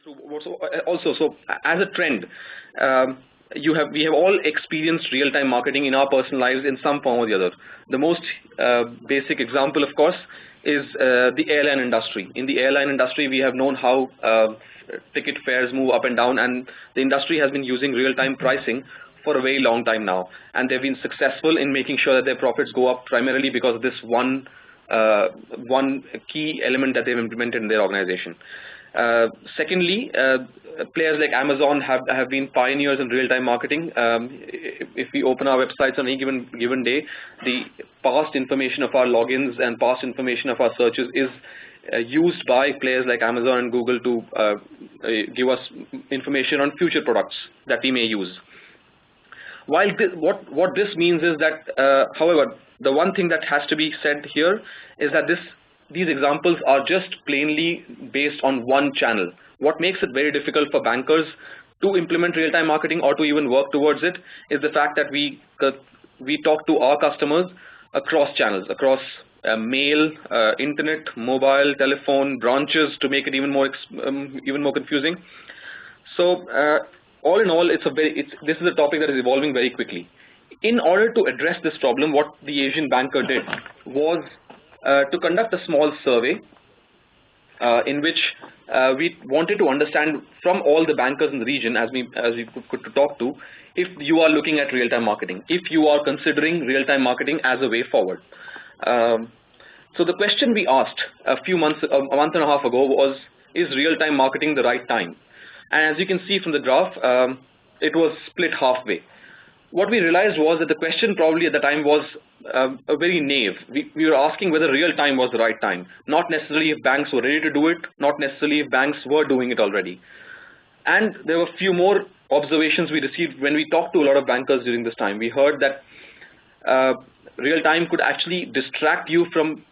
So as a trend, we have all experienced real-time marketing in our personal lives in some form or the other. The most basic example, of course, is the airline industry. In the airline industry, we have known how ticket fares move up and down, and the industry has been using real-time pricing for a very long time now, and they've been successful in making sure that their profits go up primarily because of this one key element that they've implemented in their organization. Secondly, players like Amazon have been pioneers in real-time marketing. If we open our websites on any given day, the past information of our logins and past information of our searches is used by players like Amazon and Google to give us information on future products that we may use. While what this means is that, however, the one thing that has to be said here is that these examples are just plainly based on one channel. What makes it very difficult for bankers to implement real-time marketing or to even work towards it is the fact that we talk to our customers across channels, across mail, internet, mobile, telephone, branches, to make it even more confusing. So all in all, this is a topic that is evolving very quickly. In order to address this problem, what the Asian banker did was to conduct a small survey in which we wanted to understand from all the bankers in the region, as we could talk to, if you are looking at real-time marketing, if you are considering real-time marketing as a way forward. So the question we asked a month and a half ago was, is real-time marketing the right time? And as you can see from the graph, it was split halfway. What we realized was that the question probably at the time was a very naive. We were asking whether real time was the right time, not necessarily if banks were ready to do it, not necessarily if banks were doing it already. And there were a few more observations we received when we talked to a lot of bankers during this time. We heard that real time could actually distract you from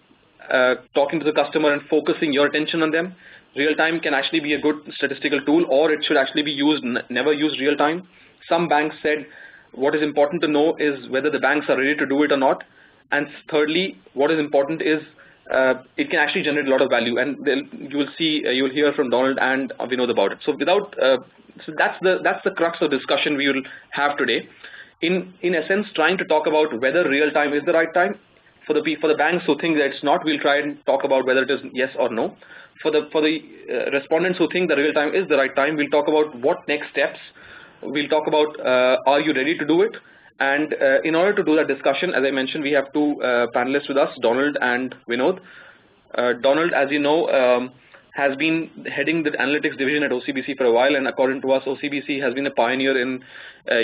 talking to the customer and focusing your attention on them. Real time can actually be a good statistical tool, or it should actually be used, never use real time. Some banks said what is important to know is whether the banks are ready to do it or not. And thirdly, what is important is it can actually generate a lot of value, and you'll hear from Donald and Vinod about it. So that's the crux of discussion we will have today. In essence, trying to talk about whether real time is the right time. For the banks who think that it's not, we'll try and talk about whether it is yes or no. For the respondents who think that real time is the right time, we'll talk about what next steps. We'll talk about are you ready to do it? And in order to do that discussion, as I mentioned, we have two panelists with us, Donald and Vinod. Donald, as you know, has been heading the analytics division at OCBC for a while, and according to us, OCBC has been a pioneer in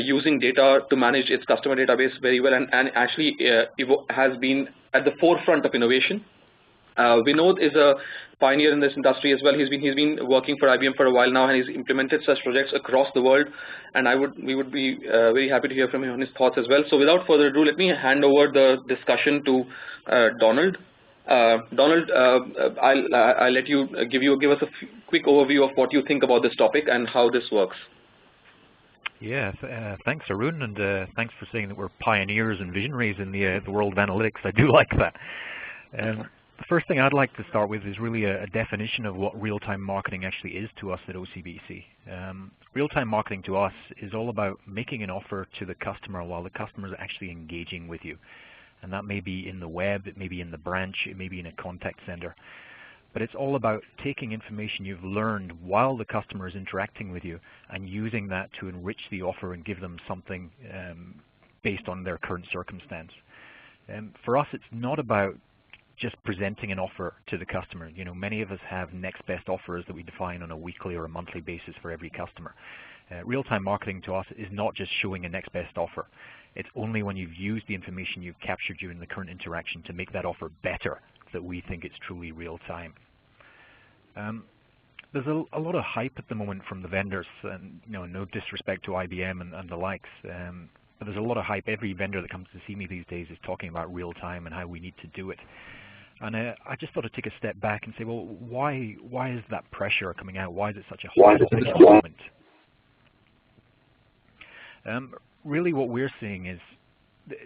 using data to manage its customer database very well, and actually has been at the forefront of innovation. Vinod is a pioneer in this industry as well. He's been working for IBM for a while now, and he's implemented such projects across the world. And we would be very happy to hear from him on his thoughts as well. So without further ado, let me hand over the discussion to Donald. Donald, I'll let you give us a quick overview of what you think about this topic and how this works. Yeah, thanks, Arun, and thanks for saying that we're pioneers and visionaries in the world of analytics. I do like that. The first thing I'd like to start with is really a definition of what real-time marketing actually is to us at OCBC. Real-time marketing to us is all about making an offer to the customer while the customer is actually engaging with you. And that may be in the web, it may be in the branch, it may be in a contact center. But it's all about taking information you've learned while the customer is interacting with you and using that to enrich the offer and give them something based on their current circumstance. For us, it's not about just presenting an offer to the customer. You know, many of us have next best offers that we define on a weekly or a monthly basis for every customer. Real-time marketing to us is not just showing a next best offer. It's only when you've used the information you've captured during the current interaction to make that offer better that we think it's truly real-time. There's a lot of hype at the moment from the vendors, and no disrespect to IBM and the likes, but there's a lot of hype. Every vendor that comes to see me these days is talking about real-time and how we need to do it. And I just thought to take a step back and say, well, why is that pressure coming out? Why is it such a hot topic at the moment? Really what we're seeing is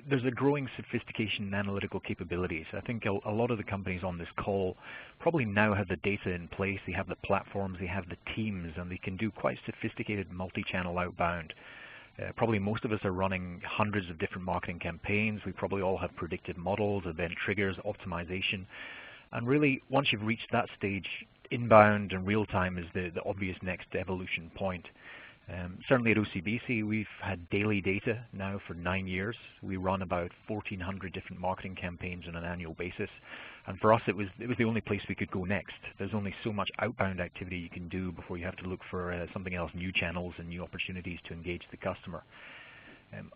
there's a growing sophistication in analytical capabilities. I think a lot of the companies on this call probably now have the data in place, they have the platforms, they have the teams, and they can do quite sophisticated multi-channel outbound. Probably most of us are running hundreds of different marketing campaigns. We probably all have predictive models, event triggers, optimization. And really, once you've reached that stage, inbound and real-time is the obvious next evolution point. Certainly at OCBC, we've had daily data now for 9 years. We run about 1,400 different marketing campaigns on an annual basis. And for us, it was the only place we could go next. There's only so much outbound activity you can do before you have to look for something else, new channels and new opportunities to engage the customer.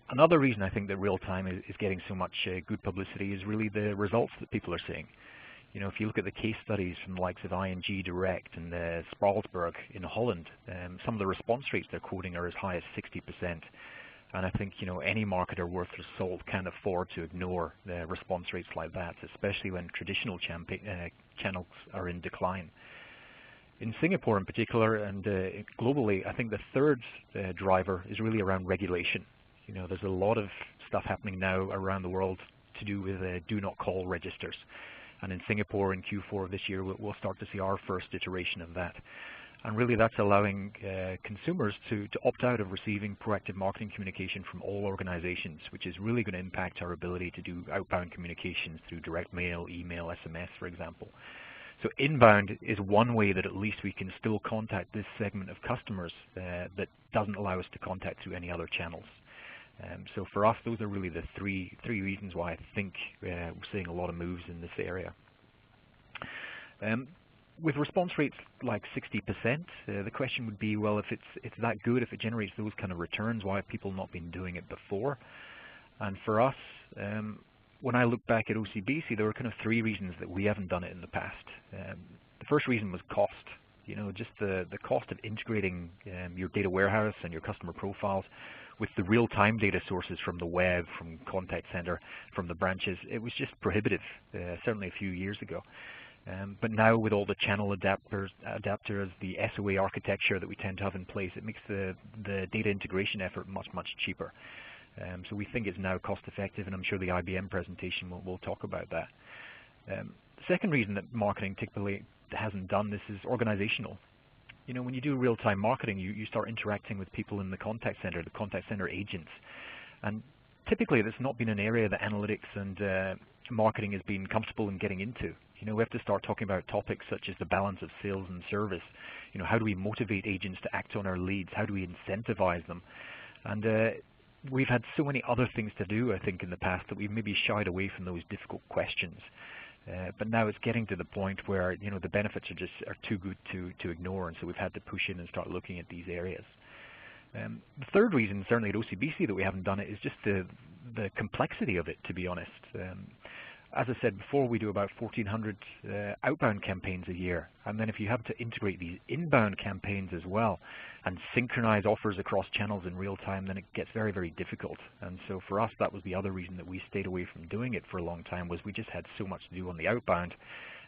Another reason I think that real-time is getting so much good publicity is really the results that people are seeing. You know, if you look at the case studies from the likes of ING Direct and Spralsberg in Holland, some of the response rates they're quoting are as high as 60%. And I think, you know, any marketer worth their salt can't afford to ignore the response rates like that, especially when traditional channels are in decline. In Singapore in particular, and globally, I think the third driver is really around regulation. You know, there's a lot of stuff happening now around the world to do with do not call registers. And in Singapore in Q4 of this year, we'll start to see our first iteration of that. And really that's allowing consumers to opt out of receiving proactive marketing communication from all organizations, which is really going to impact our ability to do outbound communications through direct mail, email, SMS, for example. So inbound is one way that at least we can still contact this segment of customers that doesn't allow us to contact through any other channels. So for us, those are really the three reasons why I think we're seeing a lot of moves in this area. With response rates like 60%, the question would be, well, if it's that good, if it generates those kind of returns, why have people not been doing it before? And for us, when I look back at OCBC, there were kind of 3 reasons that we haven't done it in the past. The first reason was cost. You know, just the cost of integrating your data warehouse and your customer profiles with the real-time data sources from the web, from contact center, from the branches. It was just prohibitive, certainly a few years ago. But now with all the channel adapters, the SOA architecture that we tend to have in place, it makes the data integration effort much, much cheaper. So we think it's now cost effective, and I'm sure the IBM presentation will talk about that. The second reason that marketing typically hasn't done this is organizational. You know, when you do real-time marketing, you start interacting with people in the contact center agents. And typically that's not been an area that analytics and marketing has been comfortable in getting into. You know, we have to start talking about topics such as the balance of sales and service. You know, how do we motivate agents to act on our leads? How do we incentivize them? And we've had so many other things to do, I think, in the past that we've maybe shied away from those difficult questions. But now it's getting to the point where, you know, the benefits are too good to ignore, and so we've had to push in and start looking at these areas. The third reason, certainly at OCBC, that we haven't done it is just the complexity of it, to be honest. As I said before, we do about 1,400 outbound campaigns a year, and then if you have to integrate these inbound campaigns as well and synchronize offers across channels in real time, then it gets very, very difficult. And so for us, that was the other reason that we stayed away from doing it for a long time, was we just had so much to do on the outbound.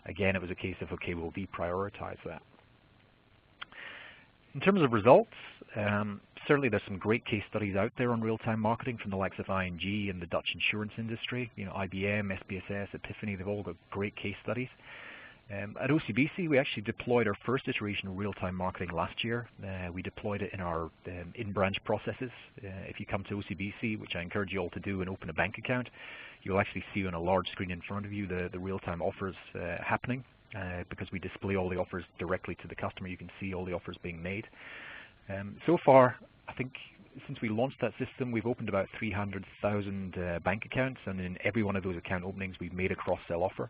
Again, it was a case of, okay, we'll deprioritize that. In terms of results, certainly there's some great case studies out there on real-time marketing from the likes of ING and the Dutch insurance industry. You know, IBM, SPSS, Epiphany, they've all got great case studies. At OCBC, we actually deployed our first iteration of real-time marketing last year. We deployed it in our in-branch processes. If you come to OCBC, which I encourage you all to do, and open a bank account, you'll actually see on a large screen in front of you the real-time offers happening. Because we display all the offers directly to the customer, you can see all the offers being made. So far, I think since we launched that system, we've opened about 300,000 bank accounts, and in every one of those account openings, we've made a cross-sell offer.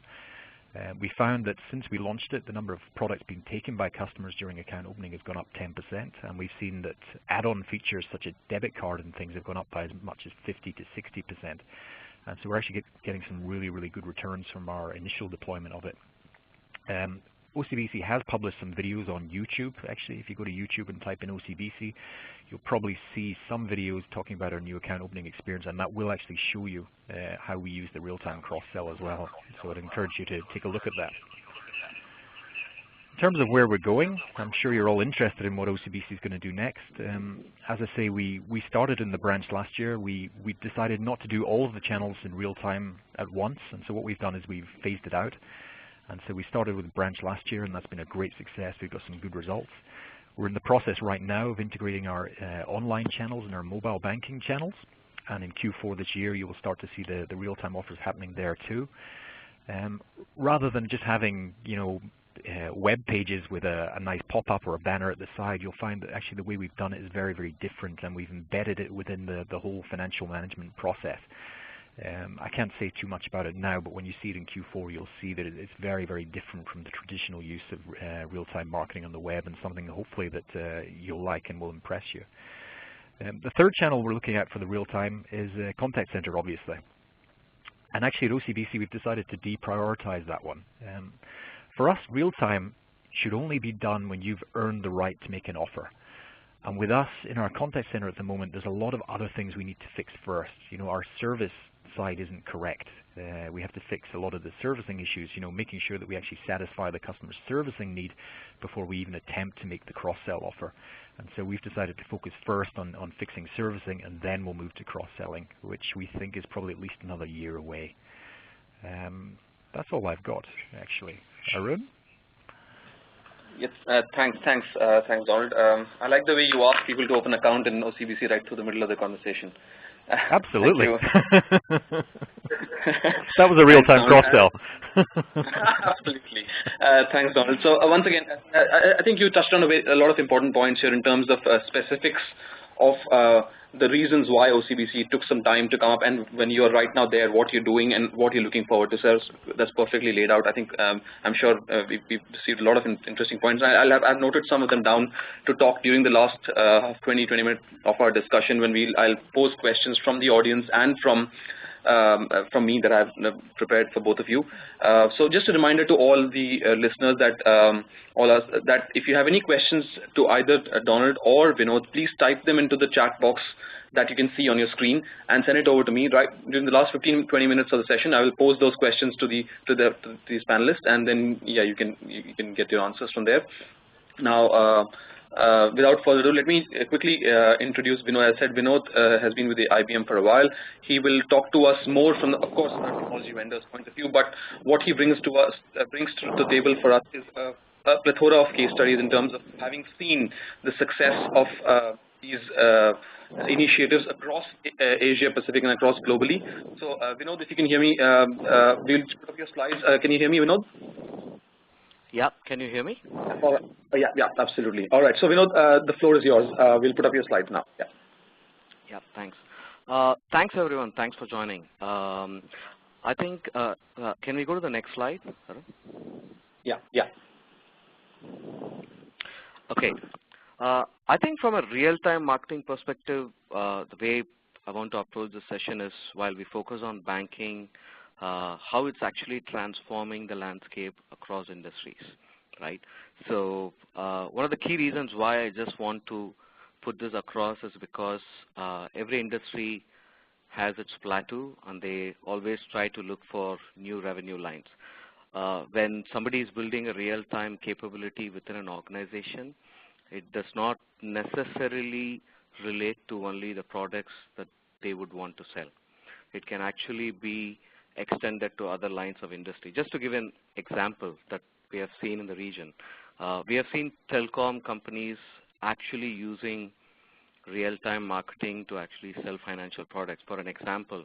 We found that since we launched it, the number of products being taken by customers during account opening has gone up 10%, and we've seen that add-on features such as debit card and things have gone up by as much as 50 to 60%. And so we're actually getting some really, really good returns from our initial deployment of it. OCBC has published some videos on YouTube. Actually, if you go to YouTube and type in OCBC, you'll probably see some videos talking about our new account opening experience, and that will actually show you how we use the real-time cross-sell as well. So I'd encourage you to take a look at that. In terms of where we're going, I'm sure you're all interested in what OCBC is going to do next. As I say, we started in the branch last year. We decided not to do all of the channels in real time at once, and so what we've done is we've phased it out. And so we started with the branch last year, and that's been a great success. We've got some good results. We're in the process right now of integrating our online channels and our mobile banking channels. And in Q4 this year, you will start to see the real-time offers happening there too. Rather than just having, web pages with a nice pop-up or a banner at the side, you'll find that actually the way we've done it is very, very different, and we've embedded it within the whole financial management process. I can't say too much about it now, but when you see it in Q4, you'll see that it's very, very different from the traditional use of real-time marketing on the web, and something hopefully that you'll like and will impress you. The third channel we're looking at for the real-time is Contact Center, obviously. And actually at OCBC, we've decided to deprioritize that one. For us, real-time should only be done when you've earned the right to make an offer. And with us, in our contact center at the moment, there's a lot of other things we need to fix first. Our service side isn't correct. We have to fix a lot of the servicing issues, making sure that we actually satisfy the customer's servicing need before we even attempt to make the cross-sell offer. And so we've decided to focus first on fixing servicing, and then we'll move to cross-selling, which we think is probably at least another year away. That's all I've got, actually. Arun? Yes, thanks, Donald. I like the way you ask people to open an account in OCBC right through the middle of the conversation. Absolutely. That was a real-time cross-sell. Absolutely. Thanks, Donald. So once again, I think you touched on a lot of important points here in terms of specifics of the reasons why OCBC took some time to come up, and when you're right now there, what you're doing and what you're looking forward to. So that's perfectly laid out. I think I'm sure we've received a lot of interesting points. I've noted some of them down to talk during the last 20 minutes of our discussion, when I'll pose questions from the audience and from me that I've prepared for both of you. So just a reminder to all the listeners that if you have any questions to either Donald or Vinod, please type them into the chat box that you can see on your screen and send it over to me. Right during the last 15-20 minutes of the session, I will pose those questions to these panelists, and then you can get your answers from there. Now, without further ado, let me quickly introduce Vinod. As I said, Vinod has been with the IBM for a while. He will talk to us more from, of course, a technology vendor's point of view, but what he brings to the table for us is a plethora of case studies in terms of having seen the success of these initiatives across Asia Pacific and across globally. So, Vinod, if you can hear me, we'll put up your slides. Can you hear me, Vinod? Yeah, can you hear me? Yeah, absolutely. All right, so Vinod, the floor is yours. We'll put up your slides now. Yeah, thanks. Thanks, everyone. Thanks for joining. I think, can we go to the next slide? Yeah. Okay. I think from a real-time marketing perspective, the way I want to approach this session is, while we focus on banking, how it's actually transforming the landscape across industries, right? So one of the key reasons why I just want to put this across is because every industry has its plateau, and they always try to look for new revenue lines. When somebody is building a real-time capability within an organization, it does not necessarily relate to only the products that they would want to sell. It can actually be extended to other lines of industry. Just to give an example that we have seen in the region, we have seen telecom companies actually using real-time marketing to actually sell financial products. For an example,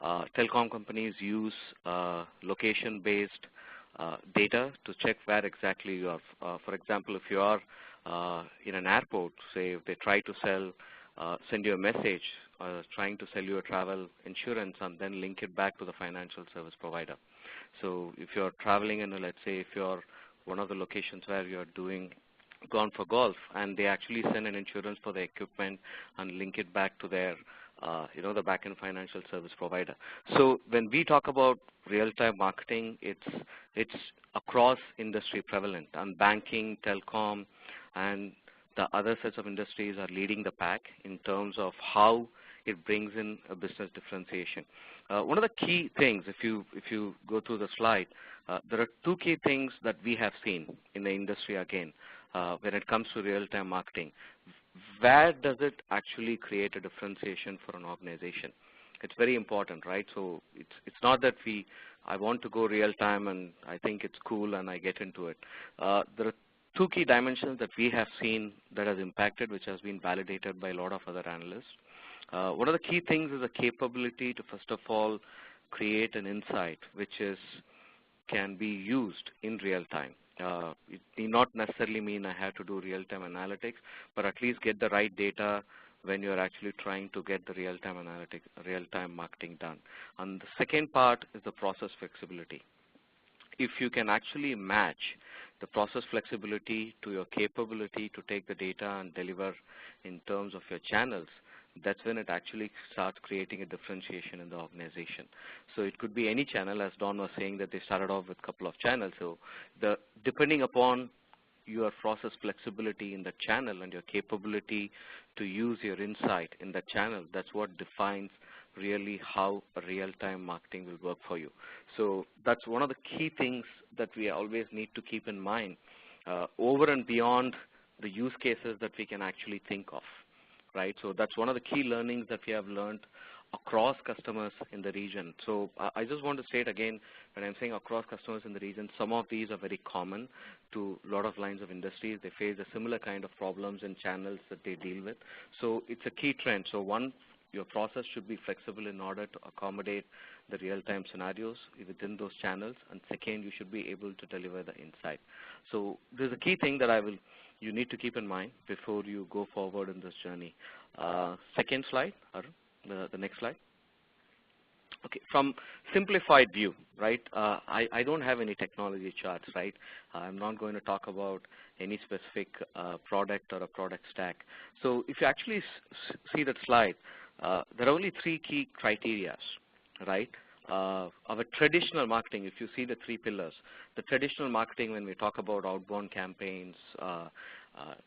telecom companies use location-based data to check where exactly you are. For example, if you are in an airport, say if they try to send you a message trying to sell you a travel insurance, and then link it back to the financial service provider. So if you're traveling, and let's say if you're one of the locations where you're gone for golf, and they actually send an insurance for the equipment and link it back to their the back-end financial service provider. So when we talk about real-time marketing, it's across industry prevalent, and banking, telecom, and the other sets of industries are leading the pack in terms of how it brings in a business differentiation. One of the key things, if you go through the slide, There are two key things that we have seen in the industry again when it comes to real-time marketing. Where does it actually create a differentiation for an organization? It's very important, right? So it's not that I want to go real-time and I think it's cool and I get into it. There are two key dimensions that we have seen that has impacted, which has been validated by a lot of other analysts. One of the key things is the capability to, first of all, create an insight which can be used in real time. It need not necessarily mean I have to do real-time analytics, but at least get the right data when you're actually trying to get the real-time analytics, real-time marketing done. And the second part is the process flexibility. If you can actually match the process flexibility to your capability to take the data and deliver in terms of your channels, that's when it actually starts creating a differentiation in the organization. So it could be any channel, as Don was saying that they started off with a couple of channels. So depending upon your process flexibility in the channel and your capability to use your insight in the channel, that's what defines really how a real-time marketing will work for you. So that's one of the key things that we always need to keep in mind over and beyond the use cases that we can actually think of. Right? So that's one of the key learnings that we have learned across customers in the region. So I just want to state again, when I'm saying across customers in the region, some of these are very common to a lot of lines of industries. They face a similar kind of problems and channels that they deal with. So it's a key trend. So one, your process should be flexible in order to accommodate the real-time scenarios within those channels. And second, you should be able to deliver the insight. So there's a key thing that you need to keep in mind before you go forward in this journey. Second slide, Arun, the next slide. Okay, from simplified view, right? I don't have any technology charts, right? I'm not going to talk about any specific product or a product stack. So if you actually see that slide, there are only three key criteria, right? Our traditional marketing, if you see the three pillars, the traditional marketing, when we talk about outbound campaigns,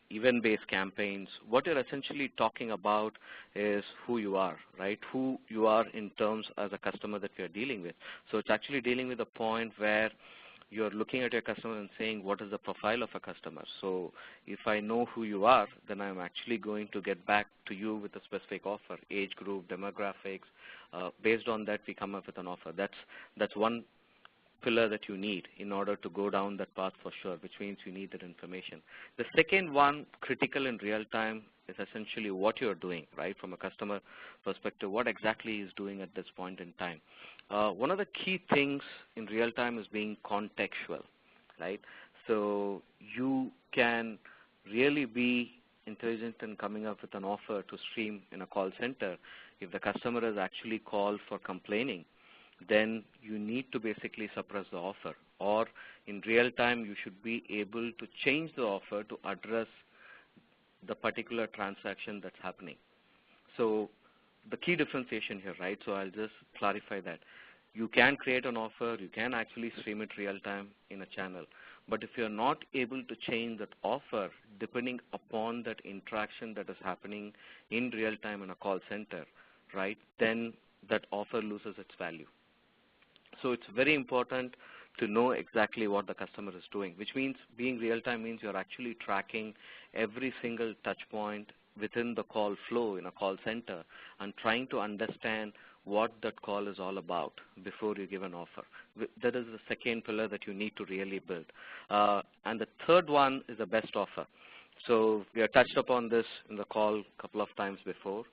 event-based campaigns, what you're essentially talking about is who you are, right? Who you are in terms as a customer that we are dealing with. So it's actually dealing with a point where you're looking at your customer and saying, what is the profile of a customer? So if I know who you are, then I'm actually going to get back to you with a specific offer, age group, demographics. Based on that, we come up with an offer. That's one pillar that you need in order to go down that path for sure, which means you need that information. The second one, critical in real time, is essentially what you're doing, right? From a customer perspective, what exactly is doing at this point in time. One of the key things in real time is being contextual, right? So you can really be intelligent in coming up with an offer to stream in a call center. If the customer has actually called for complaining, then you need to basically suppress the offer. Or in real time, you should be able to change the offer to address the particular transaction that's happening. So the key differentiation here, right? So I'll just clarify that. You can create an offer, you can actually stream it real time in a channel. But if you're not able to change that offer depending upon that interaction that is happening in real time in a call center, right, then that offer loses its value. So it's very important to know exactly what the customer is doing, which means being real-time means you're actually tracking every single touch point within the call flow in a call center and trying to understand what that call is all about before you give an offer. That is the second pillar that you need to really build. And the third one is the best offer. So we have touched upon this in the call a couple of times before.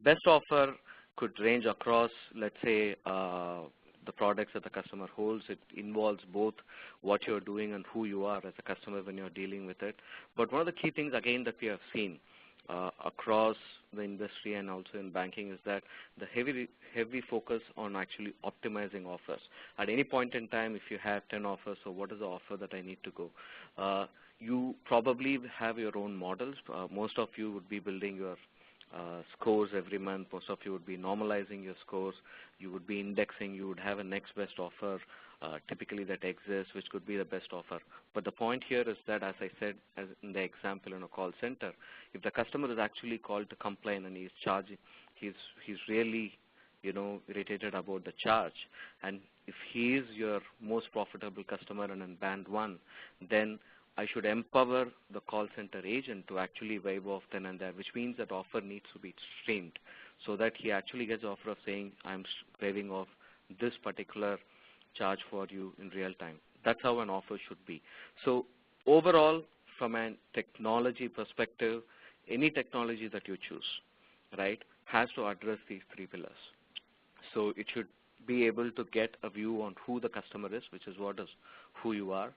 Best offer could range across, let's say, the products that the customer holds. It involves both what you're doing and who you are as a customer when you're dealing with it. But one of the key things, again, that we have seen across the industry and also in banking is that the heavy focus on actually optimizing offers. At any point in time, if you have 10 offers, so what is the offer that I need to go? You probably have your own models. Most of you would be building your scores every month. Most of you would be normalizing your scores. You would be indexing. You would have a next best offer typically that exists, which could be the best offer. But the point here is that, as I said, as in the example in a call center, if the customer is actually called to complain and he's charging, he's really irritated about the charge, and if he is your most profitable customer and in band 1, then I should empower the call center agent to actually waive off then and there, which means that offer needs to be streamed so that he actually gets the offer of saying, I'm waiving off this particular charge for you in real time. That's how an offer should be. So overall, from a technology perspective, any technology that you choose, right, has to address these 3 pillars. So it should be able to get a view on who the customer is, which is who you are.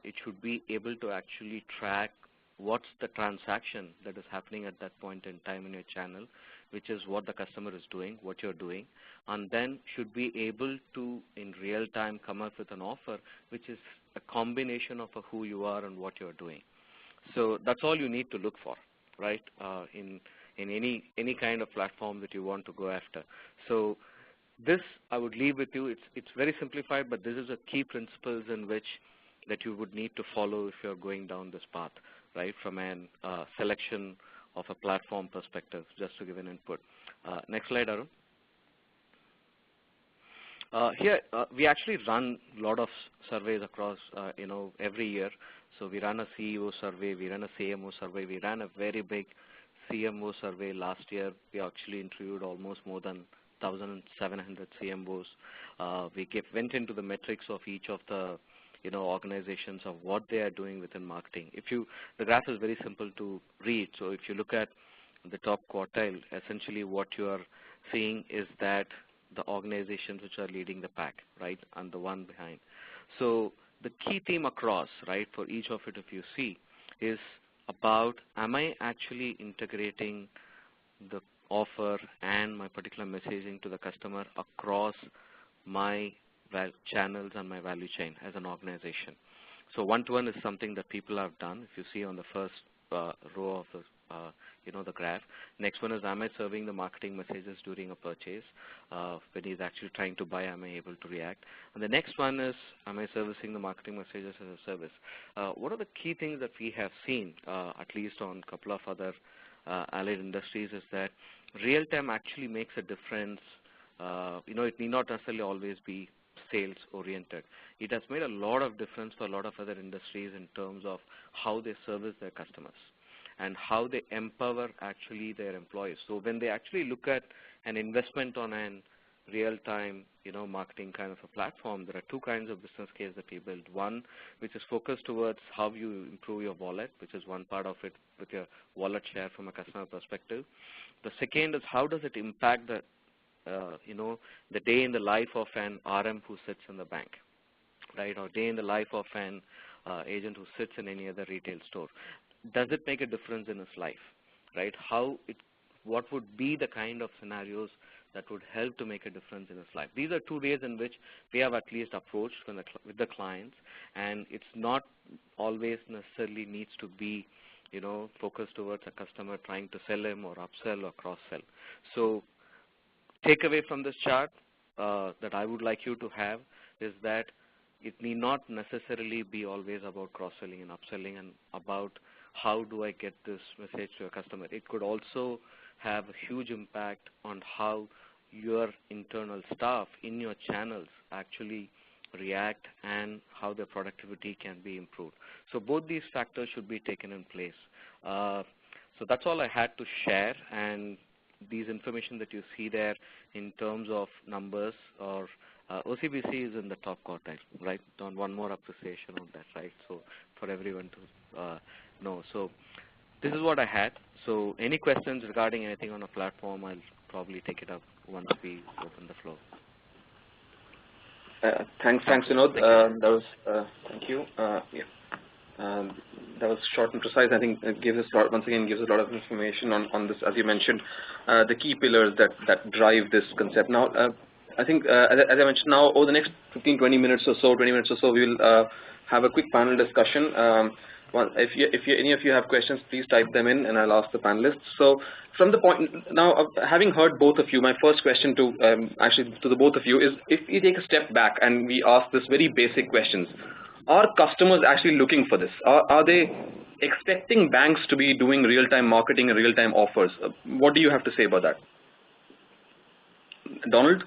It should be able to actually track what's the transaction that is happening at that point in time in your channel, which is what the customer is doing, what you're doing, and then should be able to, in real time, come up with an offer which is a combination of who you are and what you're doing. So that's all you need to look for, right, in any kind of platform that you want to go after. So this I would leave with you. It's very simplified, but this is a key principles in which that you would need to follow if you're going down this path, right, from a selection of a platform perspective, just to give an input. Next slide, Arun. Here, we actually run a lot of surveys across, every year. So we run a CEO survey, we run a CMO survey, we ran a very big CMO survey last year. We actually interviewed almost more than 1,700 CMOs. We went into the metrics of each of the organizations of what they are doing within marketing. The graph is very simple to read. So if you look at the top quartile, essentially what you are seeing is that the organizations which are leading the pack, right, and the one behind. So the key theme across, right, for each of it, if you see, is about, am I actually integrating the offer and my particular messaging to the customer across my channels and my value chain as an organization. So one-to-one is something that people have done. If you see on the first row of the the graph. Next one is, am I serving the marketing messages during a purchase? When he's actually trying to buy, am I able to react? And the next one is, am I servicing the marketing messages as a service? What are the key things that we have seen, at least on a couple of other allied industries, is that real time actually makes a difference. It need not necessarily always be sales oriented. It has made a lot of difference for a lot of other industries in terms of how they service their customers and how they empower actually their employees. So when they actually look at an investment on an real-time marketing kind of a platform, there are 2 kinds of business case that we build. One which is focused towards how you improve your wallet, which is one part of it with your wallet share from a customer perspective. The second is, how does it impact the the day in the life of an RM who sits in the bank, right, or day in the life of an agent who sits in any other retail store. Does it make a difference in his life, right? What would be the kind of scenarios that would help to make a difference in his life? These are 2 ways in which we have at least approached with the clients, and it's not always necessarily needs to be focused towards a customer trying to sell him or upsell or cross-sell. So takeaway from this chart that I would like you to have is that it need not necessarily be always about cross-selling and upselling and about how do I get this message to a customer. It could also have a huge impact on how your internal staff in your channels actually react and how their productivity can be improved. So both these factors should be taken in place. So that's all I had to share, and these information that you see there in terms of numbers or OCBC is in the top quartile, right? On one more appreciation on that, right? So for everyone to know. So this is what I had. So any questions regarding anything on a platform, I'll probably take it up once we open the floor. Thanks, Vinod. That was thank you. That was short and precise. I think it gives us once again gives us a lot of information on this, as you mentioned, the key pillars that drive this concept. Now, I think as I mentioned, now over the next 15-20 minutes or so, 20 minutes or so, we will have a quick panel discussion. If any of you have questions, please type them in, and I'll ask the panelists. So, from the point now, having heard both of you, my first question to the both of you is: if we take a step back and we ask this very basic questions, are customers actually looking for this? Are they expecting banks to be doing real-time marketing and real-time offers? What do you have to say about that? Donald?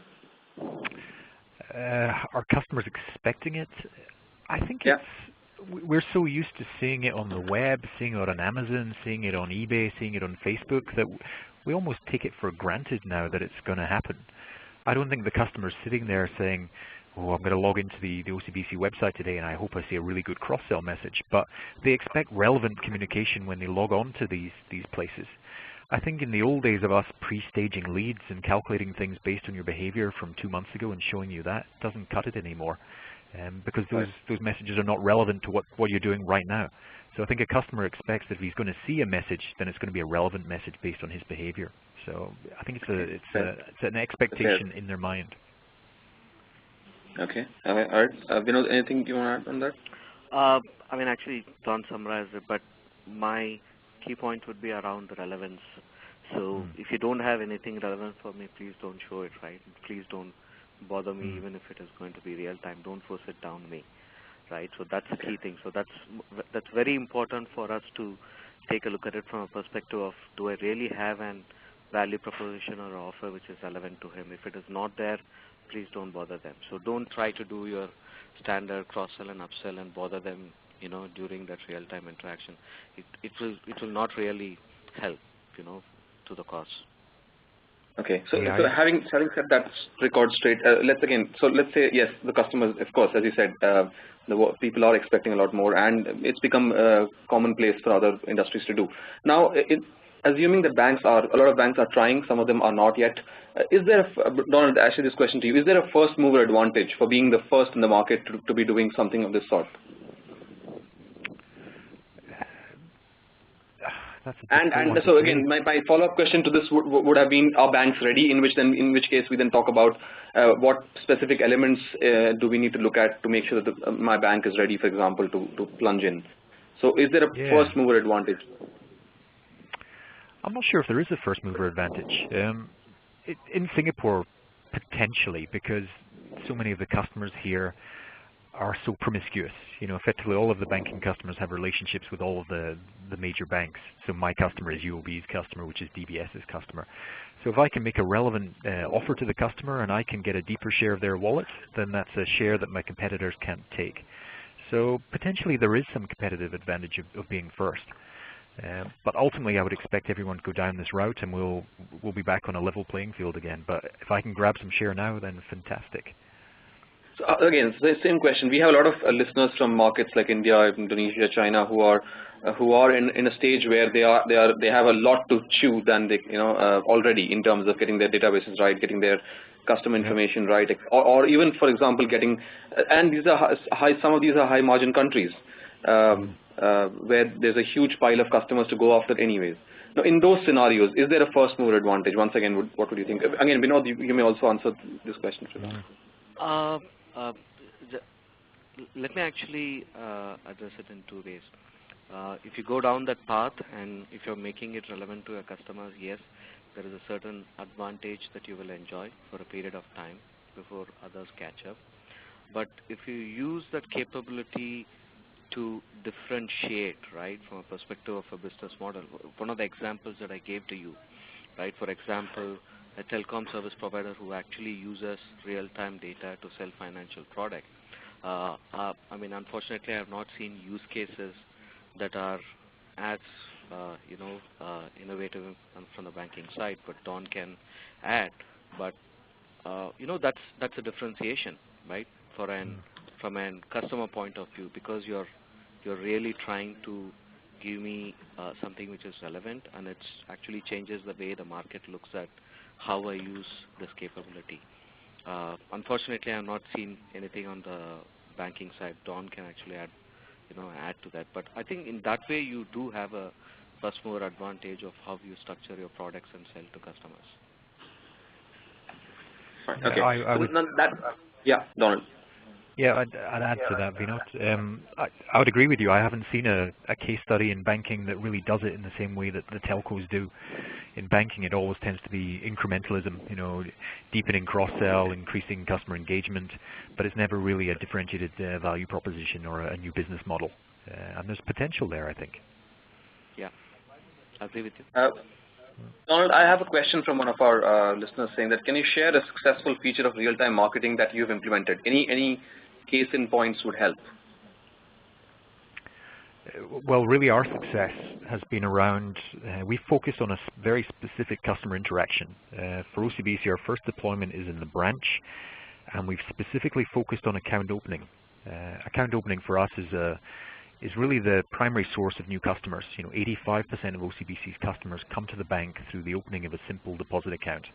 Are customers expecting it? I think Yeah. we're so used to seeing it on the web, seeing it on Amazon, seeing it on eBay, seeing it on Facebook, that we almost take it for granted now that it's going to happen. I don't think the customer's sitting there saying, oh, I'm going to log into the OCBC website today and I hope I see a really good cross-sell message. But they expect relevant communication when they log on to these places. I think in the old days of us pre-staging leads and calculating things based on your behavior from 2 months ago and showing you that doesn't cut it anymore, because those messages are not relevant to what you're doing right now. So I think a customer expects that if he's going to see a message, then it's going to be a relevant message based on his behavior. So I think it's an expectation in their mind. Okay. All right. Vinod, anything you want to add on that? I mean, actually, Don summarized it, but my key point would be around the relevance. So if you don't have anything relevant for me, please don't show it, right? Please don't bother me, even if it is going to be real time. Don't force it down me, right? So that's the key thing. So that's very important for us to take a look at it from a perspective of, do I really have an value proposition or offer which is relevant to him? If it is not there, please don't bother them. So don't try to do your standard cross-sell and upsell and bother them, during that real-time interaction. It will not really help, to the cause. Okay. So having said that record straight, let's say yes, the customers, of course, as you said, people are expecting a lot more, and it's become commonplace for other industries to do. Now, assuming that a lot of banks are trying, some of them are not yet. Is there, Donald, actually this question to you, is there a first mover advantage for being the first in the market to be doing something of this sort? And so again, my follow-up question to this would have been, are banks ready? In which case we then talk about what specific elements do we need to look at to make sure that my bank is ready, for example, to plunge in. So is there a first mover advantage? I'm not sure if there is a first mover advantage. In Singapore, potentially, because so many of the customers here are so promiscuous. Effectively all of the banking customers have relationships with all of the major banks. So my customer is UOB's customer, which is DBS's customer. So if I can make a relevant offer to the customer and I can get a deeper share of their wallet, then that's a share that my competitors can't take. So potentially there is some competitive advantage of being first. But ultimately I would expect everyone to go down this route and we'll be back on a level playing field again. But if I can grab some share now, then fantastic. So again, it's the same question. We have a lot of listeners from markets like India, Indonesia, China, who are in a stage where they have a lot to chew than they already in terms of getting their databases right, getting their customer information right, or even, for example, getting, and these are some of these are high margin countries where there's a huge pile of customers to go after anyways. Now, in those scenarios, is there a first mover advantage? Once again, what would you think? Again, Vinod, you may also answer this question. Let me actually address it in two ways. If you go down that path and if you're making it relevant to your customers, yes, there is a certain advantage that you will enjoy for a period of time before others catch up. But if you use that capability to differentiate, right, from a perspective of a business model, one of the examples that I gave to you, right, for example, a telecom service provider who actually uses real-time data to sell financial product. I mean, unfortunately, I have not seen use cases that are as innovative from the banking side, but Don can add. But that's a differentiation, right, from a customer point of view, because you're really trying to give me something which is relevant, and it actually changes the way the market looks at how I use this capability. Unfortunately, I have not seen anything on the banking side. Don can actually add to that. But I think in that way, you do have a first mover advantage of how you structure your products and sell to customers. Fine. Okay. Yeah, Donald. Yeah, I'd add to that, Vinod. I would agree with you. I haven't seen a case study in banking that really does it in the same way that the telcos do. In banking, it always tends to be incrementalism, deepening cross-sell, increasing customer engagement, but it's never really a differentiated value proposition or a new business model. And there's potential there, I think. Yeah, I agree with you. Donald, I have a question from one of our listeners saying that can you share a successful feature of real-time marketing that you've implemented? Any case in points would help. Well, really our success has been around, we focus on a very specific customer interaction. For OCBC, our first deployment is in the branch, and we've specifically focused on account opening. Account opening for us is really the primary source of new customers. 85% of OCBC's customers come to the bank through the opening of a simple deposit account.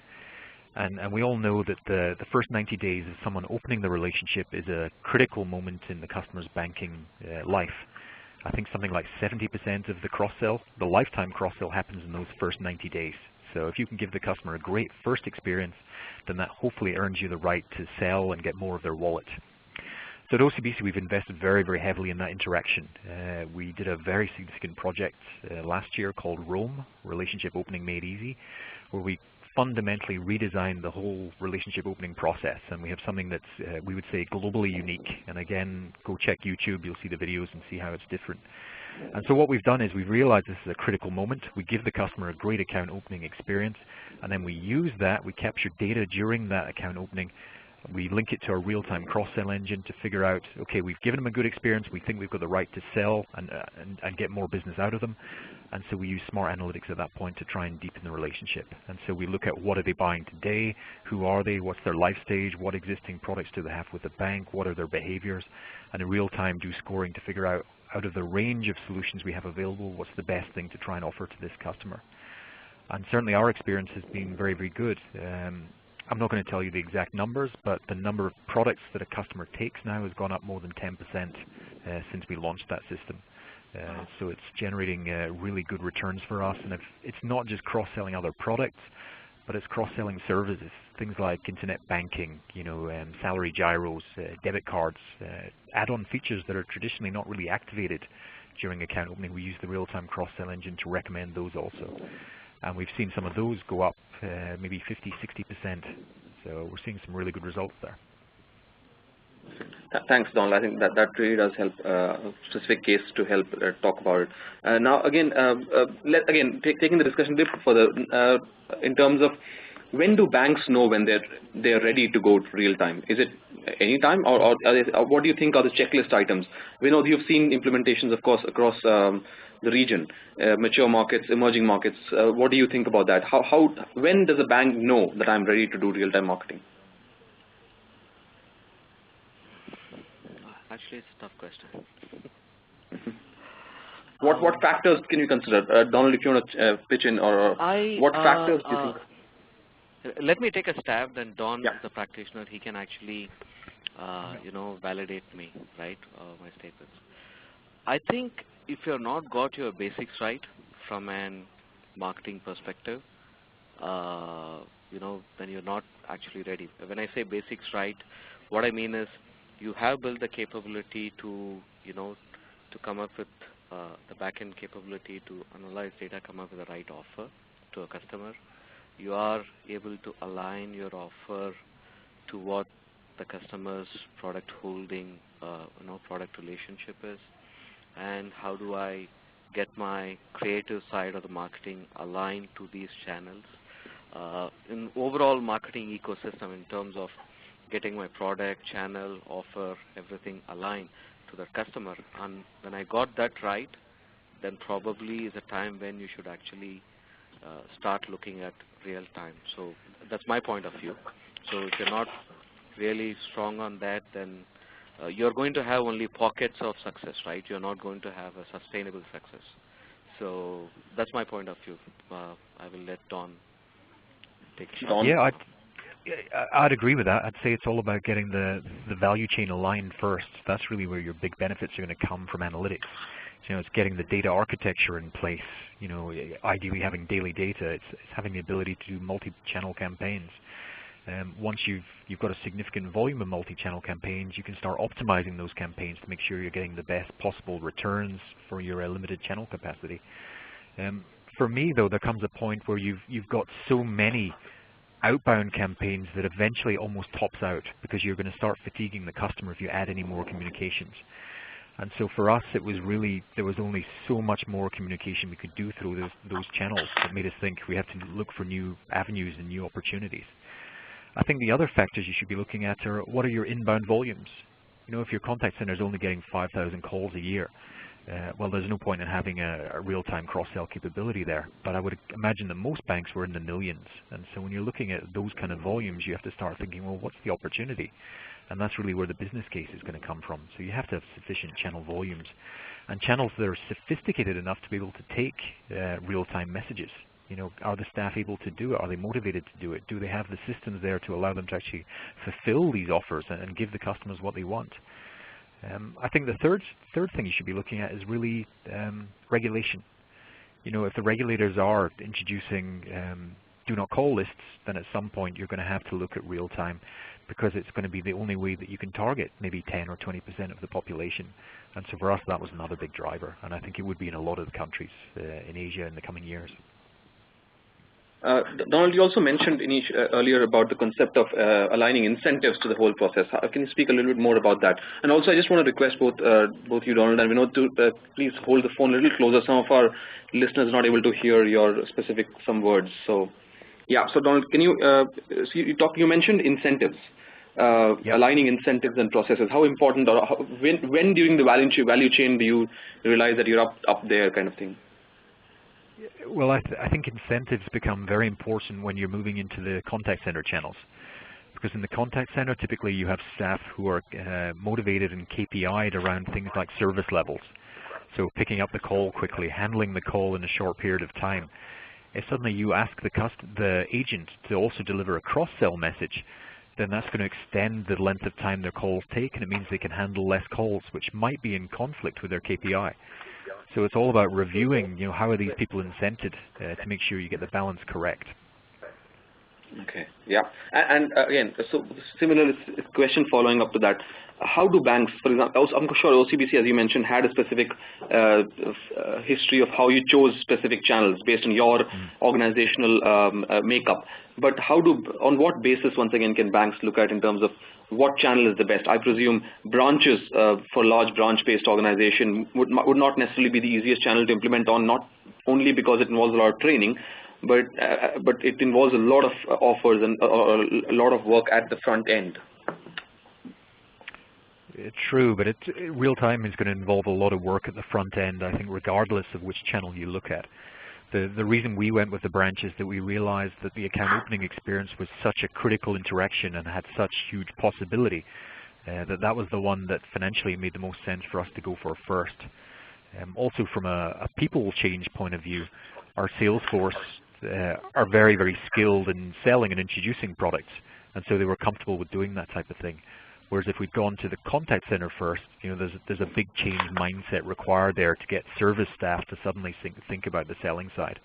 And we all know that the first 90 days of someone opening the relationship is a critical moment in the customer's banking life. I think something like 70% of the cross-sell, the lifetime cross-sell, happens in those first 90 days. So if you can give the customer a great first experience, then that hopefully earns you the right to sell and get more of their wallet. So at OCBC, we've invested very, very heavily in that interaction. We did a very significant project last year called Roam, Relationship Opening Made Easy, where we fundamentally redesigned the whole relationship opening process, and we have something that's, we would say, globally unique. And again, go check YouTube, you'll see the videos and see how it's different. And so what we've done is we've realized this is a critical moment. We give the customer a great account opening experience, and then we use that, we capture data during that account opening. We link it to our real-time cross-sell engine to figure out, okay, we've given them a good experience, we think we've got the right to sell and get more business out of them. And so we use smart analytics at that point to try and deepen the relationship. And so we look at what are they buying today, who are they, what's their life stage, what existing products do they have with the bank, what are their behaviors, and in real time do scoring to figure out of the range of solutions we have available, what's the best thing to try and offer to this customer. And certainly our experience has been very, very good. I'm not going to tell you the exact numbers, but the number of products that a customer takes now has gone up more than 10% since we launched that system. So it's generating really good returns for us, and it's not just cross-selling other products, but it's cross-selling services, things like internet banking, salary gyros, debit cards, add-on features that are traditionally not really activated during account opening. We use the real-time cross-sell engine to recommend those also. And we've seen some of those go up maybe 50–60%. So we're seeing some really good results there. Thanks, Donald. I think that really does help a specific case to help talk about it. Now, again, taking the discussion a bit further, in terms of when do banks know when they're ready to go to real time? Is it any time, or what do you think are the checklist items? We know you've seen implementations, of course, across the region, mature markets, emerging markets. What do you think about that? When does a bank know that I'm ready to do real time marketing? Actually, it's a tough question. What factors can you consider? Donald, if you want to pitch in, or what factors do you think? Let me take a stab, then Don, the practitioner, he can actually, validate me, right, my statements. I think if you're not got your basics right from an marketing perspective, then you're not actually ready. When I say basics right, what I mean is you have built the capability to, to come up with the back-end capability to analyze data, come up with the right offer to a customer. You are able to align your offer to what the customer's product holding, product relationship is, and how do I get my creative side of the marketing aligned to these channels. In overall marketing ecosystem, in terms of getting my product, channel, offer, everything aligned to the customer. And when I got that right, then probably is a time when you should actually start looking at real time. So that's my point of view. So if you're not really strong on that, then you're going to have only pockets of success, right? You're not going to have a sustainable success. So that's my point of view. I will let Don take a shot. Yeah, I'd agree with that. I'd say it's all about getting the value chain aligned first. That's really where your big benefits are going to come from analytics. It's getting the data architecture in place. Ideally having daily data. It's having the ability to do multi-channel campaigns. Once you've got a significant volume of multi-channel campaigns, you can start optimizing those campaigns to make sure you're getting the best possible returns for your limited channel capacity. For me, though, there comes a point where you've got so many outbound campaigns that eventually almost tops out, because you're going to start fatiguing the customer if you add any more communications. And so for us, it was really, there was only so much more communication we could do through those channels that made us think we have to look for new avenues and new opportunities. I think the other factors you should be looking at are, what are your inbound volumes? You know, if your contact center is only getting 5,000 calls a year, well, there's no point in having a real-time cross-sell capability there. But I would imagine that most banks were in the millions. And so when you're looking at those kind of volumes, you have to start thinking, well, what's the opportunity? And that's really where the business case is going to come from. So you have to have sufficient channel volumes and channels that are sophisticated enough to be able to take real-time messages. You know, are the staff able to do it? Are they motivated to do it? Do they have the systems there to allow them to actually fulfill these offers and give the customers what they want? I think the third thing you should be looking at is really regulation. You know, if the regulators are introducing do not call lists, then at some point you're going to have to look at real time, because it's going to be the only way that you can target maybe 10 or 20% of the population. And so for us, that was another big driver, and I think it would be in a lot of the countries in Asia in the coming years. Donald, you also mentioned earlier about the concept of aligning incentives to the whole process. Can you speak a little bit more about that? And also, I just want to request both you, Donald, and Vinod, to please hold the phone a little closer. Some of our listeners are not able to hear your specific words. So, yeah. So, Donald, can you you mentioned incentives, aligning incentives and processes. How important, or when during the value chain do you realize that you're up there, kind of thing? Well, I think incentives become very important when you're moving into the contact center channels, because in the contact center, typically you have staff who are motivated and KPI'd around things like service levels. So picking up the call quickly, handling the call in a short period of time. If suddenly you ask the agent to also deliver a cross-sell message, then that's going to extend the length of time their calls take, and it means they can handle less calls, which might be in conflict with their KPI. So it's all about reviewing, you know, how are these people incented to make sure you get the balance correct. Okay, yeah. And again, so similar question following up to that. How do banks, for example, I'm sure OCBC, as you mentioned, had a specific history of how you chose specific channels based on your organizational makeup. But on what basis, once again, can banks look at in terms of what channel is the best? I presume branches for large branch-based organization would not necessarily be the easiest channel to implement on, not only because it involves a lot of training, but it involves a lot of offers and a lot of work at the front end. True, but real time is going to involve a lot of work at the front end, I think, regardless of which channel you look at. The reason we went with the branch is that we realized that the account opening experience was such a critical interaction and had such huge possibility that was the one that financially made the most sense for us to go for first. Also, from a people change point of view, our sales force are very, very skilled in selling and introducing products, and so they were comfortable with doing that type of thing. Whereas if we'd gone to the contact center first, you know, there's a big change mindset required there to get service staff to suddenly think about the selling side.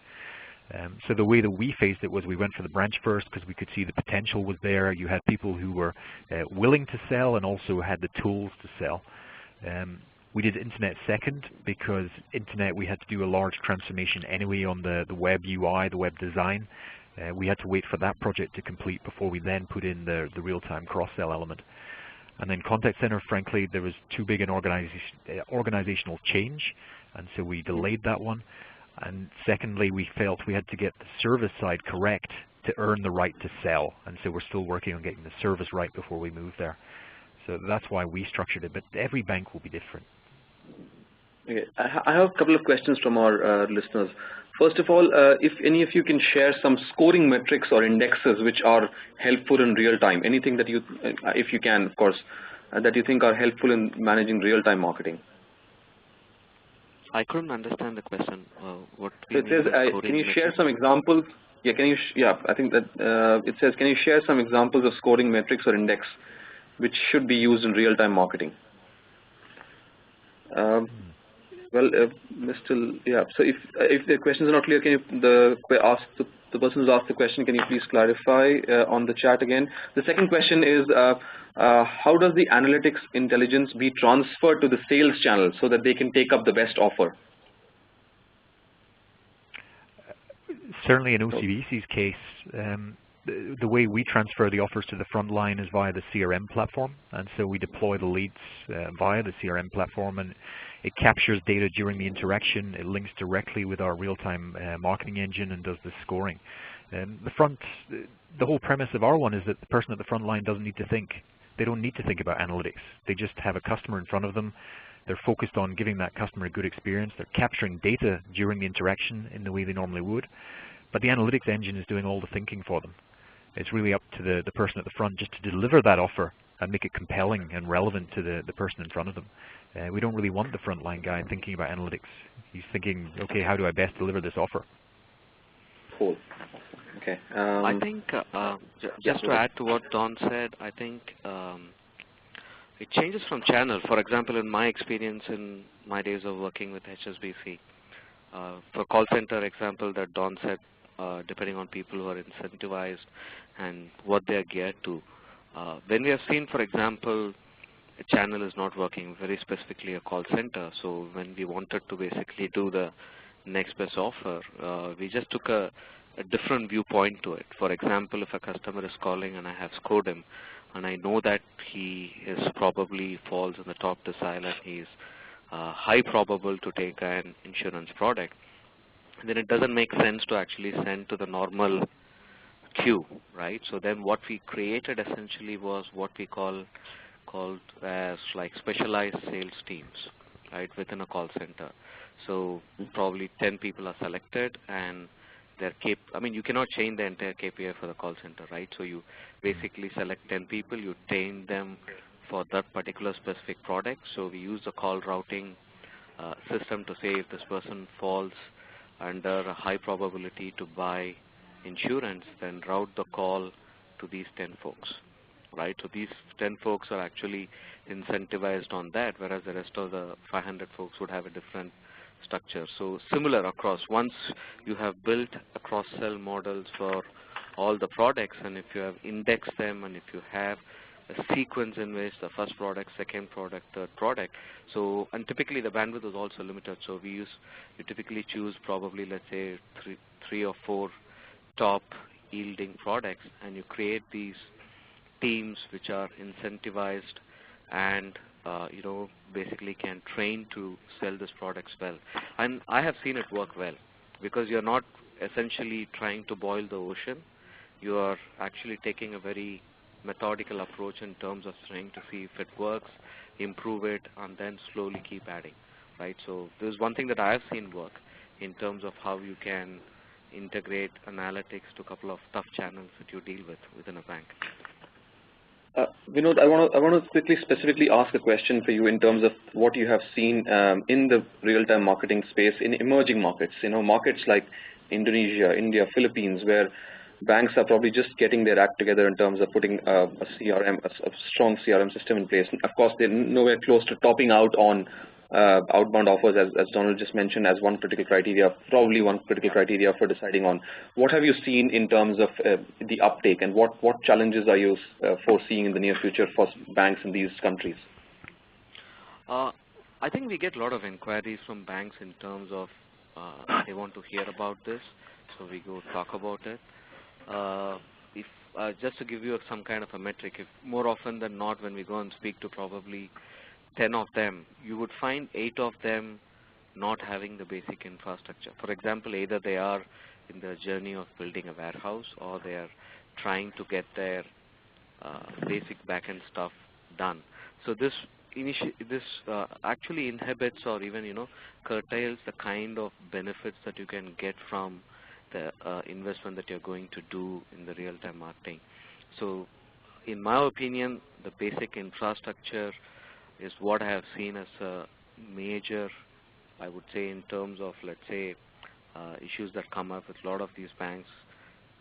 So the way that we faced it was we went for the branch first because we could see the potential was there. You had people who were willing to sell and also had the tools to sell. We did internet second because internet, we had to do a large transformation anyway on the web UI, the web design. We had to wait for that project to complete before we then put in the real-time cross-sell element. And then contact center, frankly, there was too big an organizational change, and so we delayed that one. And secondly, we felt we had to get the service side correct to earn the right to sell, and so we're still working on getting the service right before we move there. So that's why we structured it, but every bank will be different. Okay. I have a couple of questions from our listeners. First of all, if any of you can share some scoring metrics or indexes which are helpful in real time, anything that you, if you can, of course, that you think are helpful in managing real-time marketing. I couldn't understand the question. What so it says, can you share some examples? Yeah, can you? Yeah, I think that it says, can you share some examples of scoring metrics or index which should be used in real-time marketing? Well, yeah. So if the questions are not clear, can you the person who's asked the question, can you please clarify on the chat again? The second question is, how does the analytics intelligence be transferred to the sales channel so that they can take up the best offer? Certainly in OCBC's case, the way we transfer the offers to the front line is via the CRM platform, and so we deploy the leads via the CRM platform, and it captures data during the interaction. It links directly with our real-time marketing engine and does the scoring. The whole premise of our one is that the person at the front line doesn't need to think. They don't need to think about analytics. They just have a customer in front of them. They're focused on giving that customer a good experience. They're capturing data during the interaction in the way they normally would. But the analytics engine is doing all the thinking for them. It's really up to the person at the front just to deliver that offer and make it compelling and relevant to the person in front of them. We don't really want the frontline guy thinking about analytics. He's thinking, okay, how do I best deliver this offer? Cool. Okay. I think, just to add to what Don said, I think it changes from channel. For example, in my experience in my days of working with HSBC, for call center example that Don said, depending on people who are incentivized and what they're geared to. When we have seen, for example, a channel is not working, very specifically a call center, so when we wanted to basically do the next best offer, we just took a different viewpoint to it. For example, if a customer is calling and I have scored him, and I know that he is probably falls in the top decile and he's high probable to take an insurance product, then it doesn't make sense to actually send to the normal queue, right? So then what we created essentially was what we called as like specialized sales teams, right, within a call center. So probably 10 people are selected, and you cannot change the entire KPI for the call center, right? So you basically select 10 people, you train them for that particular specific product. So we use the call routing system to say if this person falls under a high probability to buy insurance, then route the call to these 10 folks, right? So these 10 folks are actually incentivized on that, whereas the rest of the 500 folks would have a different structure. So similar across. Once you have built a cross-sell models for all the products, and if you have indexed them, and if you have a sequence in which the first product, second product, third product. So, and typically the bandwidth is also limited. So we typically choose probably, let's say, three or four top yielding products, and you create these teams which are incentivized and basically can train to sell these products well. And I have seen it work well, because you're not essentially trying to boil the ocean. You are actually taking a very methodical approach in terms of trying to see if it works, improve it, and then slowly keep adding, right? So there's one thing that I have seen work in terms of how you can integrate analytics to a couple of tough channels that you deal with within a bank. Vinod, I want to quickly specifically ask a question for you in terms of what you have seen in the real-time marketing space in emerging markets. Markets like Indonesia, India, Philippines, where banks are probably just getting their act together in terms of putting a CRM, a strong CRM system in place. And of course, they're nowhere close to topping out on outbound offers, as Donald just mentioned, as one critical criteria, probably one critical criteria for deciding on. What have you seen in terms of the uptake, and what challenges are you foreseeing in the near future for banks in these countries? I think we get a lot of inquiries from banks in terms of they want to hear about this, so we go talk about it. Just to give you some kind of a metric, if more often than not, when we go and speak to probably 10 of them, you would find 8 of them not having the basic infrastructure. For example, either they are in the journey of building a warehouse, or they are trying to get their basic backend stuff done. So this actually inhibits or even curtails the kind of benefits that you can get from the investment that you're going to do in the real-time marketing. So in my opinion, the basic infrastructure is what I have seen as a major, I would say, in terms of, let's say, issues that come up with a lot of these banks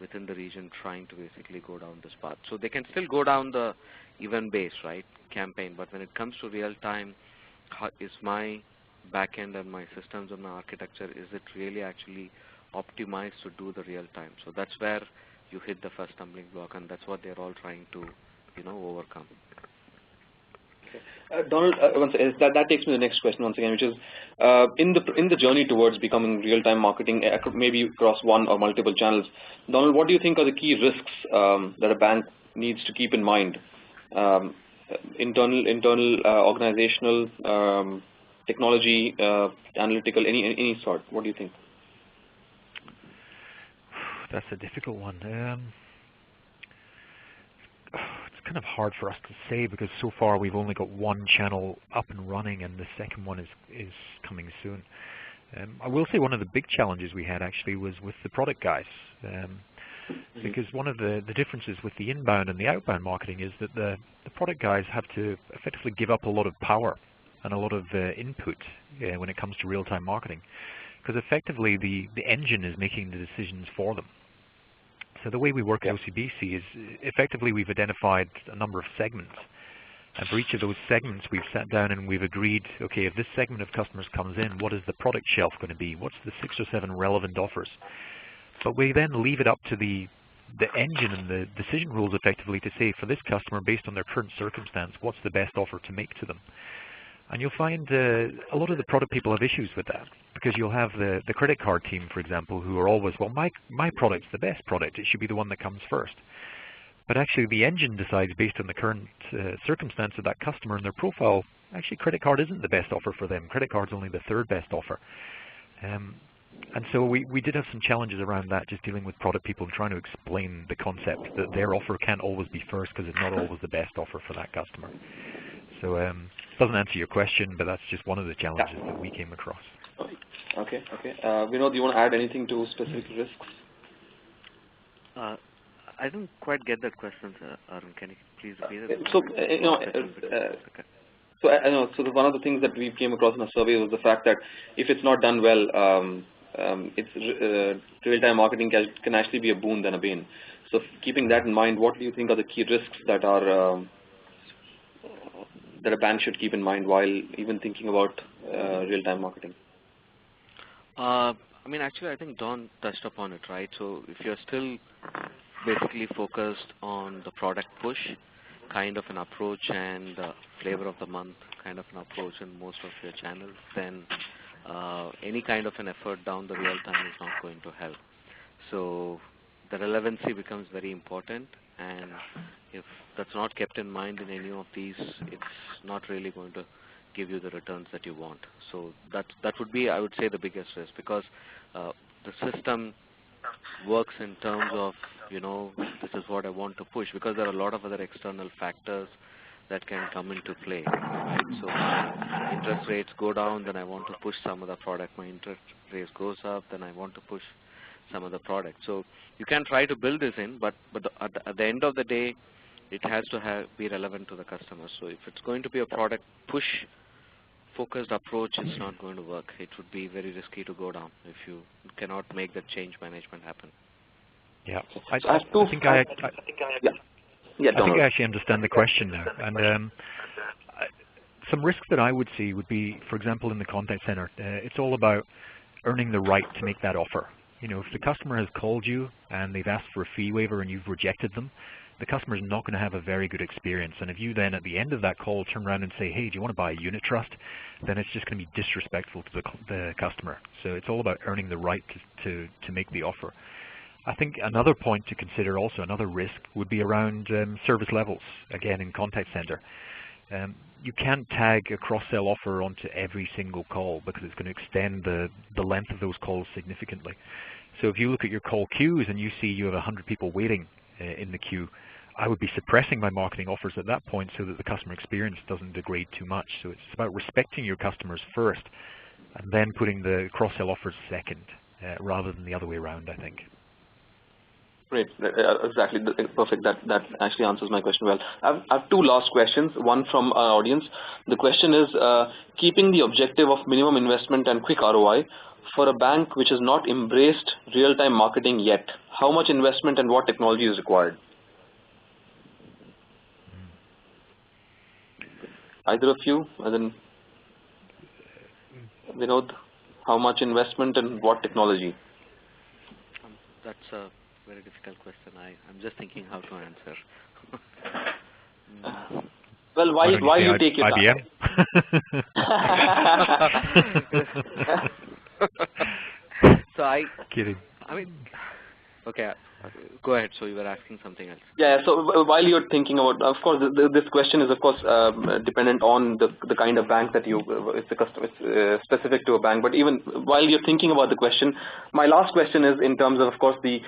within the region trying to basically go down this path. So they can still go down the event-based, right, campaign, but when it comes to real-time, is my backend and my systems and my architecture, is it really actually optimized to do the real-time? So that's where you hit the first stumbling block, and that's what they're all trying to, overcome. Donald, that takes me to the next question once again, which is in the journey towards becoming real-time marketing, maybe across one or multiple channels. Donald, what do you think are the key risks that a bank needs to keep in mind? Internal, organizational, technology, analytical, any sort. What do you think? That's a difficult one. It's kind of hard for us to say because so far we've only got one channel up and running, and the second one is coming soon. I will say one of the big challenges we had actually was with the product guys, because one of the differences with the inbound and the outbound marketing is that the product guys have to effectively give up a lot of power and a lot of input when it comes to real-time marketing, because effectively the engine is making the decisions for them. So the way we work at OCBC is effectively we've identified a number of segments, and for each of those segments we've sat down and we've agreed, okay, if this segment of customers comes in, what is the product shelf going to be? What's the 6 or 7 relevant offers? But we then leave it up to the engine and the decision rules effectively to say, for this customer, based on their current circumstance, what's the best offer to make to them? And you'll find a lot of the product people have issues with that, because you'll have the credit card team, for example, who are always, well, my product's the best product. It should be the one that comes first. But actually the engine decides based on the current circumstance of that customer and their profile, actually credit card isn't the best offer for them. Credit card's only the 3rd best offer. And so we did have some challenges around that, just dealing with product people and trying to explain the concept that their offer can't always be first because it's not always the best offer for that customer. So doesn't answer your question, but that's just one of the challenges that we came across. Okay. Vinod, do you want to add anything to specific risks? I didn't quite get that question, sir. Arun, can you please repeat it? So one of the things that we came across in our survey was the fact that if it's not done well, real-time marketing can actually be a boon than a bane. So keeping that in mind, what do you think are the key risks that are that a bank should keep in mind while even thinking about real-time marketing? I mean, actually, I think Don touched upon it, right? So if you're still basically focused on the product push kind of an approach and flavor of the month kind of an approach in most of your channels, then any kind of an effort down the real time is not going to help. So the relevancy becomes very important, and if that's not kept in mind in any of these, it's not really going to give you the returns that you want. So that would be, I would say, the biggest risk, because the system works in terms of, this is what I want to push, because there are a lot of other external factors that can come into play, right? So my interest rates go down, then I want to push some of the product. My interest rates goes up, then I want to push some of the product. So you can try to build this in, but at the end of the day, it has to be relevant to the customer. So if it's going to be a product push focused approach, it's not going to work. It would be very risky to go down if you cannot make that change management happen. Yeah, I think I actually understand the question now. And some risks that I would see would be, for example, in the contact center, it's all about earning the right to make that offer. If the customer has called you and they've asked for a fee waiver and you've rejected them, the customer is not going to have a very good experience. And if you then at the end of that call turn around and say, hey, do you want to buy a unit trust? Then it's just going to be disrespectful to the customer. So it's all about earning the right to make the offer. I think another point to consider also, another risk, would be around service levels, again in contact center. You can't tag a cross-sell offer onto every single call because it's going to extend the length of those calls significantly. So if you look at your call queues and you see you have 100 people waiting in the queue, I would be suppressing my marketing offers at that point so that the customer experience doesn't degrade too much. So it's about respecting your customers first and then putting the cross-sell offers second rather than the other way around, I think. Great, exactly, perfect. That actually answers my question well. I have two last questions, one from our audience. The question is, keeping the objective of minimum investment and quick ROI, for a bank which has not embraced real-time marketing yet, how much investment and what technology is required? Either of you, and then Vinod, how much investment and what technology? That's a very difficult question. I'm just thinking how to answer. Well, while you take your IBM? So Kidding. I mean, okay, go ahead. So you were asking something else. Yeah. So while you're thinking about, of course, this question is of course dependent on the kind of bank that you. It's specific to a bank. But even while you're thinking about the question, my last question is in terms of course, the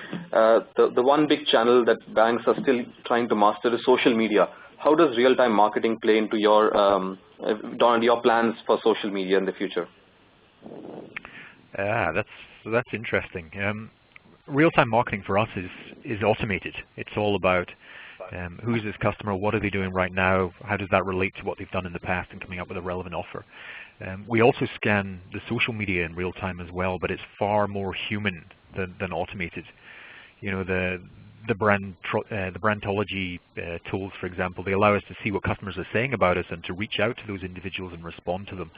one big channel that banks are still trying to master is social media. How does real-time marketing play into your plans for social media in the future? That's interesting. Real-time marketing for us is automated. It's all about who is this customer, what are they doing right now, how does that relate to what they've done in the past, and coming up with a relevant offer. We also scan the social media in real time as well, but it's far more human than automated. You know, the brandology tools, for example, they allow us to see what customers are saying about us and to reach out to those individuals and respond to them.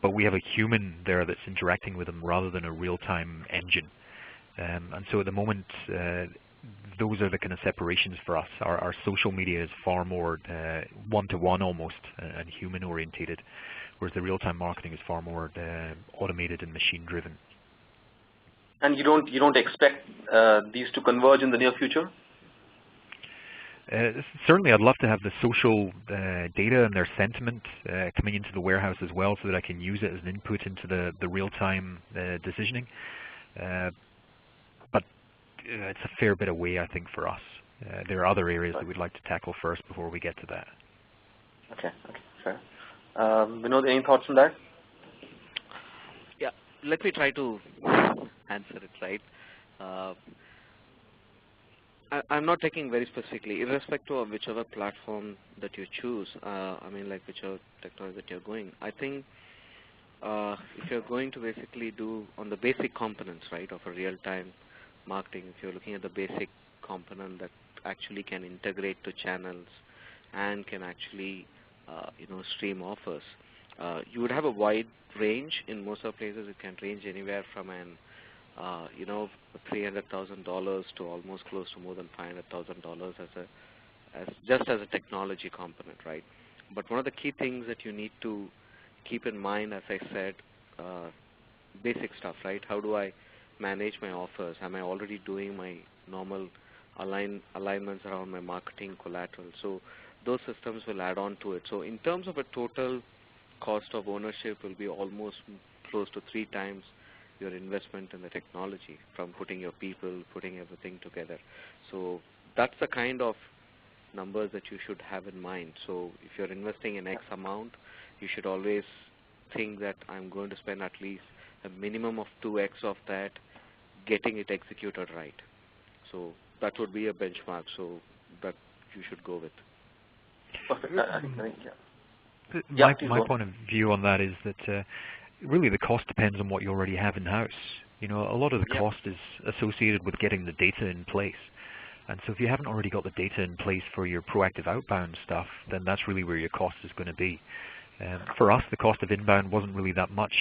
But we have a human there that's interacting with them rather than a real-time engine. And so at the moment, those are the kind of separations for us. Our social media is far more one-to-one almost and human-orientated, whereas the real-time marketing is far more automated and machine-driven. And you don't expect these to converge in the near future? Certainly, I'd love to have the social data and their sentiment coming into the warehouse as well, so that I can use it as an input into the real-time decisioning. But it's a fair bit away, I think, for us. There are other areas that we'd like to tackle first before we get to that. Okay, fair. Vinod, any thoughts on that? Yeah, let me try to answer it right. I'm not taking very specifically, irrespective of whichever platform that you choose, I mean like whichever technology that you're going. I think if you're going to basically do on the basic components, right, of a real-time marketing, if you're looking at the basic component that actually can integrate to channels and can actually, stream offers, you would have a wide range. In most of the places, it can range anywhere from an $300,000 to almost close to more than $500,000 just as a technology component, right? But one of the key things that you need to keep in mind, as I said, basic stuff, right? How do I manage my offers? Am I already doing my normal alignments around my marketing collateral? So those systems will add on to it. So in terms of a total cost of ownership, will be almost close to 3 times your investment in the technology, from putting your people, putting everything together. So that's the kind of numbers that you should have in mind. So if you're investing in X amount, you should always think that I'm going to spend at least a minimum of 2X of that getting it executed right. So that would be a benchmark, so that you should go with. Perfect. My point of view on that is that really the cost depends on what you already have in-house. You know, a lot of the cost is associated with getting the data in place. And so if you haven't already got the data in place for your proactive outbound stuff, then that's really where your cost is going to be. For us, the cost of inbound wasn't really that much.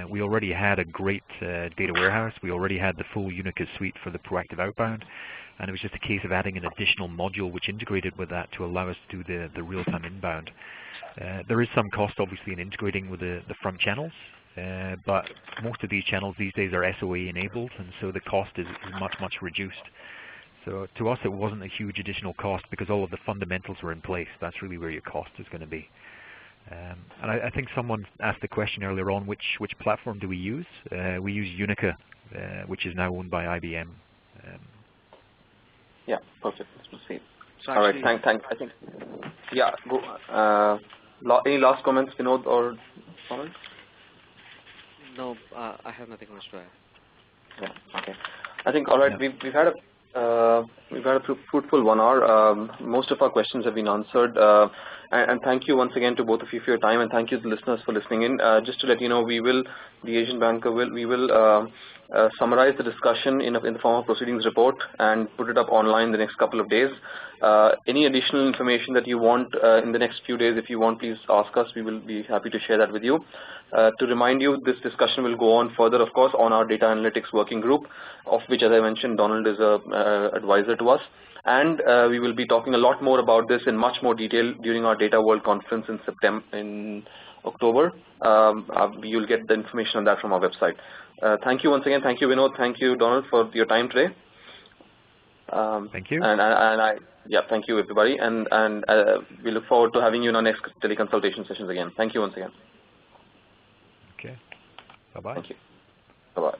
We already had a great data warehouse. We already had the full Unica suite for the proactive outbound. And it was just a case of adding an additional module which integrated with that to allow us to do the real-time inbound. There is some cost, obviously, in integrating with the front channels. But most of these channels these days are SOA enabled, and so the cost is much, much reduced. So to us, it wasn't a huge additional cost because all of the fundamentals were in place. That's really where your cost is going to be. And I think someone asked the question earlier on, which platform do we use? We use Unica, which is now owned by IBM. Yeah, perfect. Let's proceed. So all right, thanks. I think, yeah, go. Any last comments, Vinod or comments? No, I have nothing much to add. Yeah, okay. I think, all right, we've had a fruitful 1 hour. Most of our questions have been answered. And thank you once again to both of you for your time, and thank you to the listeners for listening in. Just to let you know, we will the Asian banker will summarize the discussion in the form of proceedings report and put it up online the next couple of days. Any additional information that you want in the next few days, if you want, please ask us. We will be happy to share that with you. To remind you, this discussion will go on further, of course, on our data analytics working group, of which, as I mentioned, Donald is a advisor to us. And we will be talking a lot more about this in much more detail during our Data World conference in October. You'll get the information on that from our website. Thank you once again. Thank you, Vinod. Thank you, Donald, for your time today. Thank you. Thank you, everybody. And we look forward to having you in our next teleconsultation sessions again. Thank you once again. Okay. Bye-bye. Thank you. Bye-bye.